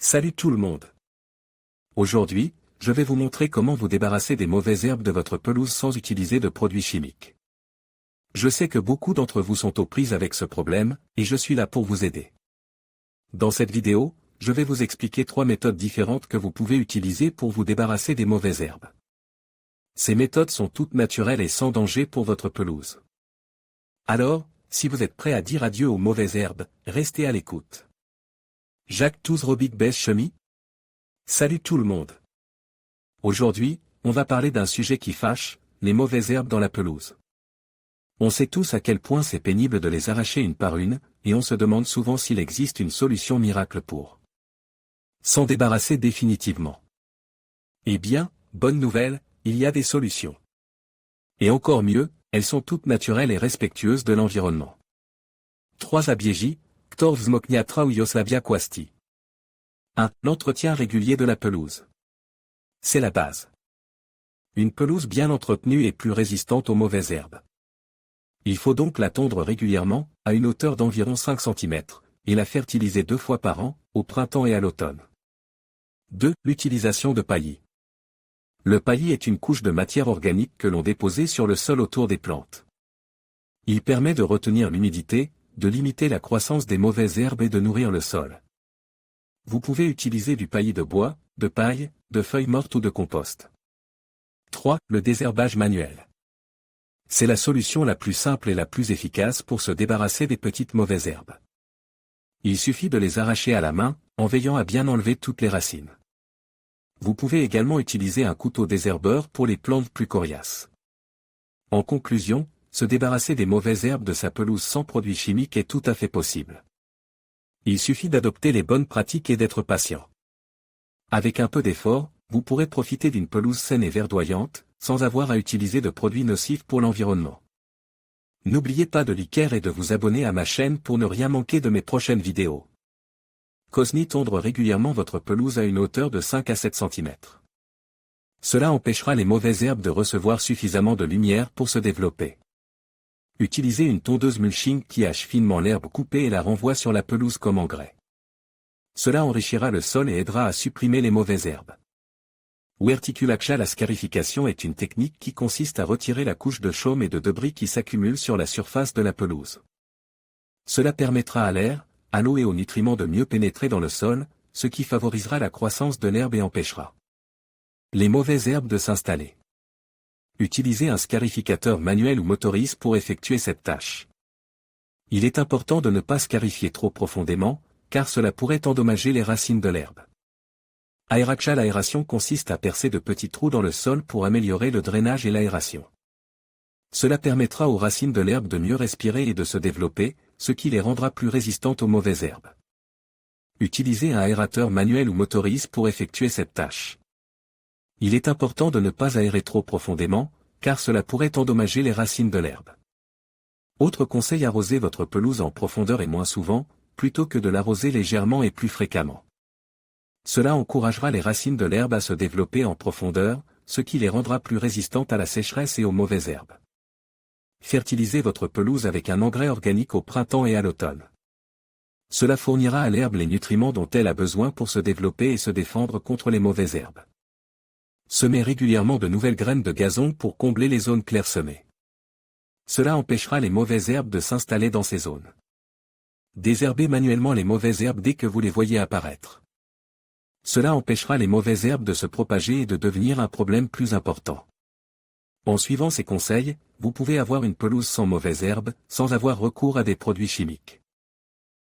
Salut tout le monde. Aujourd'hui, je vais vous montrer comment vous débarrasser des mauvaises herbes de votre pelouse sans utiliser de produits chimiques. Je sais que beaucoup d'entre vous sont aux prises avec ce problème, et je suis là pour vous aider. Dans cette vidéo, je vais vous expliquer 3 méthodes différentes que vous pouvez utiliser pour vous débarrasser des mauvaises herbes. Ces méthodes sont toutes naturelles et sans danger pour votre pelouse. Alors, si vous êtes prêt à dire adieu aux mauvaises herbes, restez à l'écoute. Jacques Touze Robic Bess Chemi. Salut tout le monde. Aujourd'hui, on va parler d'un sujet qui fâche, les mauvaises herbes dans la pelouse. On sait tous à quel point c'est pénible de les arracher une par une, et on se demande souvent s'il existe une solution miracle pour s'en débarrasser définitivement. Eh bien, bonne nouvelle, il y a des solutions. Et encore mieux, elles sont toutes naturelles et respectueuses de l'environnement. 3 Abieji, Ktor Vzmokniatra ou Yoslavia Kwasti. 1. L'entretien régulier de la pelouse. C'est la base. Une pelouse bien entretenue est plus résistante aux mauvaises herbes. Il faut donc la tondre régulièrement, à une hauteur d'environ 5 cm, et la fertiliser 2 fois par an, au printemps et à l'automne. 2. L'utilisation de paillis. Le paillis est une couche de matière organique que l'on dépose sur le sol autour des plantes. Il permet de retenir l'humidité, de limiter la croissance des mauvaises herbes et de nourrir le sol. Vous pouvez utiliser du paillis de bois, de paille, de feuilles mortes ou de compost. 3. Le désherbage manuel. C'est la solution la plus simple et la plus efficace pour se débarrasser des petites mauvaises herbes. Il suffit de les arracher à la main, en veillant à bien enlever toutes les racines. Vous pouvez également utiliser un couteau désherbeur pour les plantes plus coriaces. En conclusion, se débarrasser des mauvaises herbes de sa pelouse sans produits chimiques est tout à fait possible. Il suffit d'adopter les bonnes pratiques et d'être patient. Avec un peu d'effort, vous pourrez profiter d'une pelouse saine et verdoyante, sans avoir à utiliser de produits nocifs pour l'environnement. N'oubliez pas de liker et de vous abonner à ma chaîne pour ne rien manquer de mes prochaines vidéos. Cosni tondre régulièrement votre pelouse à une hauteur de 5 à 7 cm. Cela empêchera les mauvaises herbes de recevoir suffisamment de lumière pour se développer. Utilisez une tondeuse mulching qui hache finement l'herbe coupée et la renvoie sur la pelouse comme engrais. Cela enrichira le sol et aidera à supprimer les mauvaises herbes. Werticulacja, la scarification est une technique qui consiste à retirer la couche de chaume et de débris qui s'accumulent sur la surface de la pelouse. Cela permettra à l'air, à l'eau et aux nutriments de mieux pénétrer dans le sol, ce qui favorisera la croissance de l'herbe et empêchera les mauvaises herbes de s'installer. Utilisez un scarificateur manuel ou motorisé pour effectuer cette tâche. Il est important de ne pas scarifier trop profondément, car cela pourrait endommager les racines de l'herbe. Aeracja, l'aération consiste à percer de petits trous dans le sol pour améliorer le drainage et l'aération. Cela permettra aux racines de l'herbe de mieux respirer et de se développer, ce qui les rendra plus résistantes aux mauvaises herbes. Utilisez un aérateur manuel ou motorisé pour effectuer cette tâche. Il est important de ne pas aérer trop profondément, car cela pourrait endommager les racines de l'herbe. Autre conseil, arroser votre pelouse en profondeur et moins souvent, plutôt que de l'arroser légèrement et plus fréquemment. Cela encouragera les racines de l'herbe à se développer en profondeur, ce qui les rendra plus résistantes à la sécheresse et aux mauvaises herbes. Fertilisez votre pelouse avec un engrais organique au printemps et à l'automne. Cela fournira à l'herbe les nutriments dont elle a besoin pour se développer et se défendre contre les mauvaises herbes. Semez régulièrement de nouvelles graines de gazon pour combler les zones clairsemées. Cela empêchera les mauvaises herbes de s'installer dans ces zones. Désherbez manuellement les mauvaises herbes dès que vous les voyez apparaître. Cela empêchera les mauvaises herbes de se propager et de devenir un problème plus important. En suivant ces conseils, vous pouvez avoir une pelouse sans mauvaises herbes, sans avoir recours à des produits chimiques.